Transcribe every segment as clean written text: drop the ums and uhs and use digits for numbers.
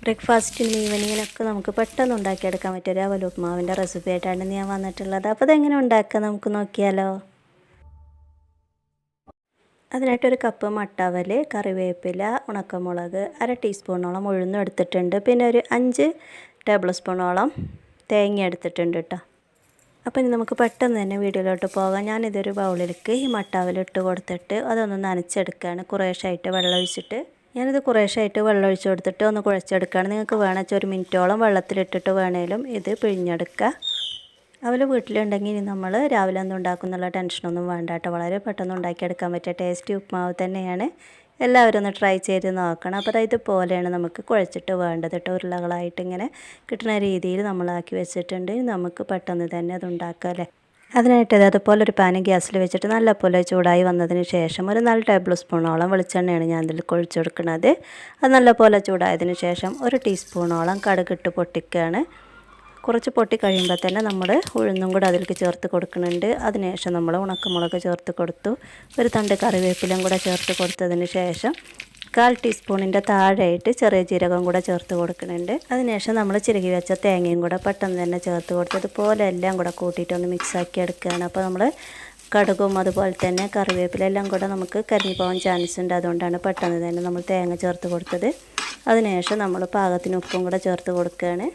ബ്രേക്ക്ഫാസ്റ്റിനും ഈവനിങ്ങിനൊക്കെ നമുക്ക് പെട്ടെന്ന് ഉണ്ടാക്കിയെടുക്കാൻ പറ്റിയ ഒരു അവൽ ഉപ്മാവിൻ്റെ റെസിപ്പി ആയിട്ടാണ് ഞാൻ വന്നിട്ടുള്ളത്. അപ്പോൾ അതെങ്ങനെ ഉണ്ടാക്കുക നമുക്ക് നോക്കിയാലോ. അതിനായിട്ടൊരു കപ്പ് മട്ടവൽ, കറിവേപ്പില, ഉണക്കമുളക്, 1/2 ടീസ്പൂണോളം ഉഴുന്നും എടുത്തിട്ടുണ്ട്. പിന്നെ ഒരു 5 ടേബിൾ സ്പൂണോളം തേങ്ങ എടുത്തിട്ടുണ്ട് കേട്ടോ. അപ്പോൾ ഇനി നമുക്ക് പെട്ടെന്ന് തന്നെ വീഡിയോയിലോട്ട് പോകാം. ഞാനിതൊരു ബൗളിലേക്ക് ഈ മട്ടവൽ ഇട്ട് കൊടുത്തിട്ട് അതൊന്ന് നനച്ചെടുക്കുകയാണ്. കുറേശ്ശായിട്ട് വെള്ളം ഒഴിച്ചിട്ട് ഞാനിത് കുറേശ്ശായിട്ട് വെള്ളം ഒഴിച്ച് കൊടുത്തിട്ട് ഒന്ന് കുഴച്ചെടുക്കുകയാണ്. നിങ്ങൾക്ക് വേണമെന്ന് 1 മിനിറ്റോളം വെള്ളത്തിലിട്ടിട്ട് വേണേലും ഇത് പിഴിഞ്ഞെടുക്കുക. അവൽ വീട്ടിലുണ്ടെങ്കിൽ ഇനി നമ്മൾ രാവിലെ ഒന്നും ഉണ്ടാക്കുന്നുള്ള ടെൻഷനൊന്നും വേണ്ട കേട്ടോ. വളരെ പെട്ടെന്ന് ഉണ്ടാക്കിയെടുക്കാൻ പറ്റിയ ടേസ്റ്റി ഉപ്മാവ് തന്നെയാണ്. എല്ലാവരും ഒന്ന് ട്രൈ ചെയ്ത് നോക്കണം. അപ്പോൾ ഇതുപോലെയാണ് നമുക്ക് കുഴച്ചിട്ട് വേണ്ടത് കേട്ടോ. ഉരുളകളായിട്ട് ഇങ്ങനെ കിട്ടുന്ന രീതിയിൽ നമ്മളാക്കി വെച്ചിട്ടുണ്ട്. നമുക്ക് പെട്ടെന്ന് തന്നെ അത് ഉണ്ടാക്കാം അല്ലേ. അതിനായിട്ട് അതുപോലെ ഒരു പാൻ ഗ്യാസിൽ വെച്ചിട്ട് നല്ലപോലെ ചൂടായി വന്നതിന് ശേഷം ഒരു 4 ടേബിൾ സ്പൂണോളം വെളിച്ചെണ്ണയാണ് ഞാൻ ഇതിൽ ഒഴിച്ചു കൊടുക്കുന്നത്. അത് നല്ലപോലെ ചൂടായതിന് ശേഷം 1 ടീസ്പൂണോളം കടുകിട്ട് പൊട്ടിക്കുകയാണ്. കുറച്ച് പൊട്ടി കഴിയുമ്പോൾ തന്നെ നമ്മൾ ഉഴുന്നും കൂടെ അതിലേക്ക് ചേർത്ത് കൊടുക്കുന്നുണ്ട്. അതിനുശേഷം നമ്മൾ ഉണക്കമുളക് ചേർത്ത് കൊടുത്തു. ഒരു തണ്ട് കറിവേപ്പിലയും കൂടെ ചേർത്ത് കൊടുത്തതിന് ശേഷം 1/4 ടീസ്പൂണിൻ്റെ താഴെയായിട്ട് ചെറിയ ജീരകം കൂടെ ചേർത്ത് കൊടുക്കുന്നുണ്ട്. അതിനുശേഷം നമ്മൾ ചിരകി വെച്ച തേങ്ങയും കൂടെ പെട്ടെന്ന് തന്നെ ചേർത്ത് കൊടുത്ത് ഇതുപോലെ എല്ലാം കൂടെ കൂട്ടിയിട്ടൊന്ന് മിക്സാക്കി എടുക്കുകയാണ്. അപ്പോൾ നമ്മൾ കടുകും അതുപോലെ തന്നെ കറിവേപ്പില എല്ലാം കൂടെ നമുക്ക് കരിഞ്ഞു പോകാൻ ചാൻസ് ഉണ്ട്. അതുകൊണ്ടാണ് പെട്ടെന്ന് തന്നെ നമ്മൾ തേങ്ങ ചേർത്ത് കൊടുത്തത്. അതിനുശേഷം നമ്മൾ പാകത്തിന് ഉപ്പും കൂടെ ചേർത്ത് കൊടുക്കുകയാണ്.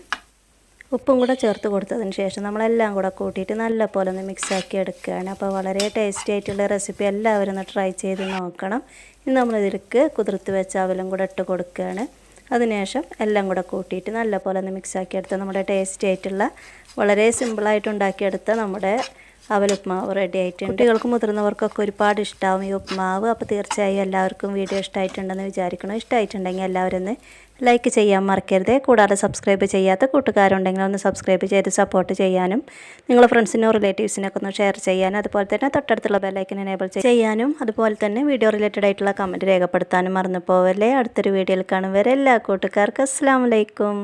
ഉപ്പും കൂടെ ചേർത്ത് കൊടുത്തതിന് ശേഷം നമ്മളെല്ലാം കൂടെ കൂട്ടിയിട്ട് നല്ലപോലെ ഒന്ന് മിക്സാക്കി എടുക്കുകയാണ്. അപ്പോൾ വളരെ ടേസ്റ്റി ആയിട്ടുള്ള റെസിപ്പി എല്ലാവരും ഒന്ന് ട്രൈ ചെയ്ത് നോക്കണം. ഇനി നമ്മളിതിലേക്ക് കുതിർത്ത് വെച്ച അവലും കൂടെ ഇട്ട് കൊടുക്കുകയാണ്. അതിനുശേഷം എല്ലാം കൂടെ കൂട്ടിയിട്ട് നല്ലപോലെ ഒന്ന് മിക്സാക്കി എടുത്ത് നമ്മുടെ ടേസ്റ്റി ആയിട്ടുള്ള വളരെ സിമ്പിളായിട്ട് ഉണ്ടാക്കിയെടുത്ത നമ്മുടെ അവൽ ഉപ്മാവ് റെഡി ആയിട്ടുണ്ട്. കുട്ടികൾക്കും മുതിർന്നവർക്കൊക്കെ ഒരുപാട് ഇഷ്ടമാവും ഈ ഉപ്മാവ്. അപ്പോൾ തീർച്ചയായും എല്ലാവർക്കും വീഡിയോ ഇഷ്ടമായിട്ടുണ്ടെന്ന് വിചാരിക്കണം. ഇഷ്ടമായിട്ടുണ്ടെങ്കിൽ എല്ലാവരും ഒന്ന് ലൈക്ക് ചെയ്യാൻ മറക്കരുത്. കൂടാതെ സബ്സ്ക്രൈബ് ചെയ്യാത്ത കൂട്ടുകാരുണ്ടെങ്കിൽ ഒന്ന് സബ്സ്ക്രൈബ് ചെയ്ത് സപ്പോർട്ട് ചെയ്യാനും നിങ്ങളുടെ ഫ്രണ്ട്സിനോ റിലേറ്റീവ്സിനൊക്കെ ഒന്ന് ഷെയർ ചെയ്യാനും അതുപോലെ തന്നെ തൊട്ടടുത്തുള്ള ബെല്ലൈക്കൻ എനേബിൾ ചെയ്യാനും അതുപോലെ തന്നെ വീഡിയോ റിലേറ്റഡ് ആയിട്ടുള്ള കമൻറ്റ് രേഖപ്പെടുത്താനും മറന്നു പോവല്ലേ. അടുത്തൊരു വീഡിയോയിൽ കാണും വരെ എല്ലാ കൂട്ടുകാർക്കും അസ്സലാമു അലൈക്കും.